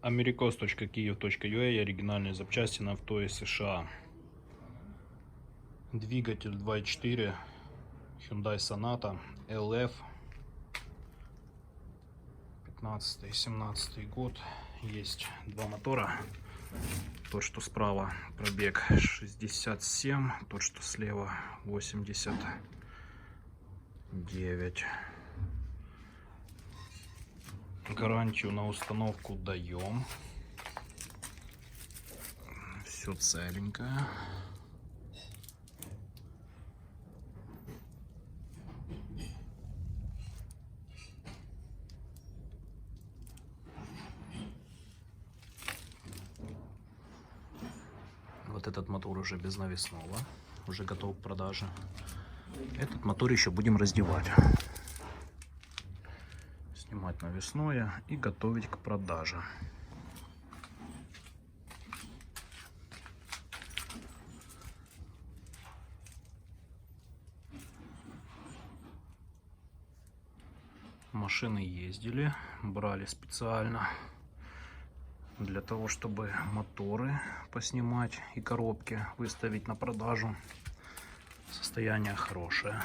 americos.kiev.ua, оригинальные запчасти на авто из США. Двигатель 2.4 Hyundai Sonata LF 15-17 год. Есть два мотора. Тот, что справа, пробег 67, тот, что слева 89. Гарантию на установку даем. Все целенькое. Вот этот мотор уже без навесного, уже готов к продаже. Этот мотор еще будем раздевать, снимать навесное и готовить к продаже. Машины ездили, брали специально для того, чтобы моторы поснимать и коробки выставить на продажу. Состояние хорошее.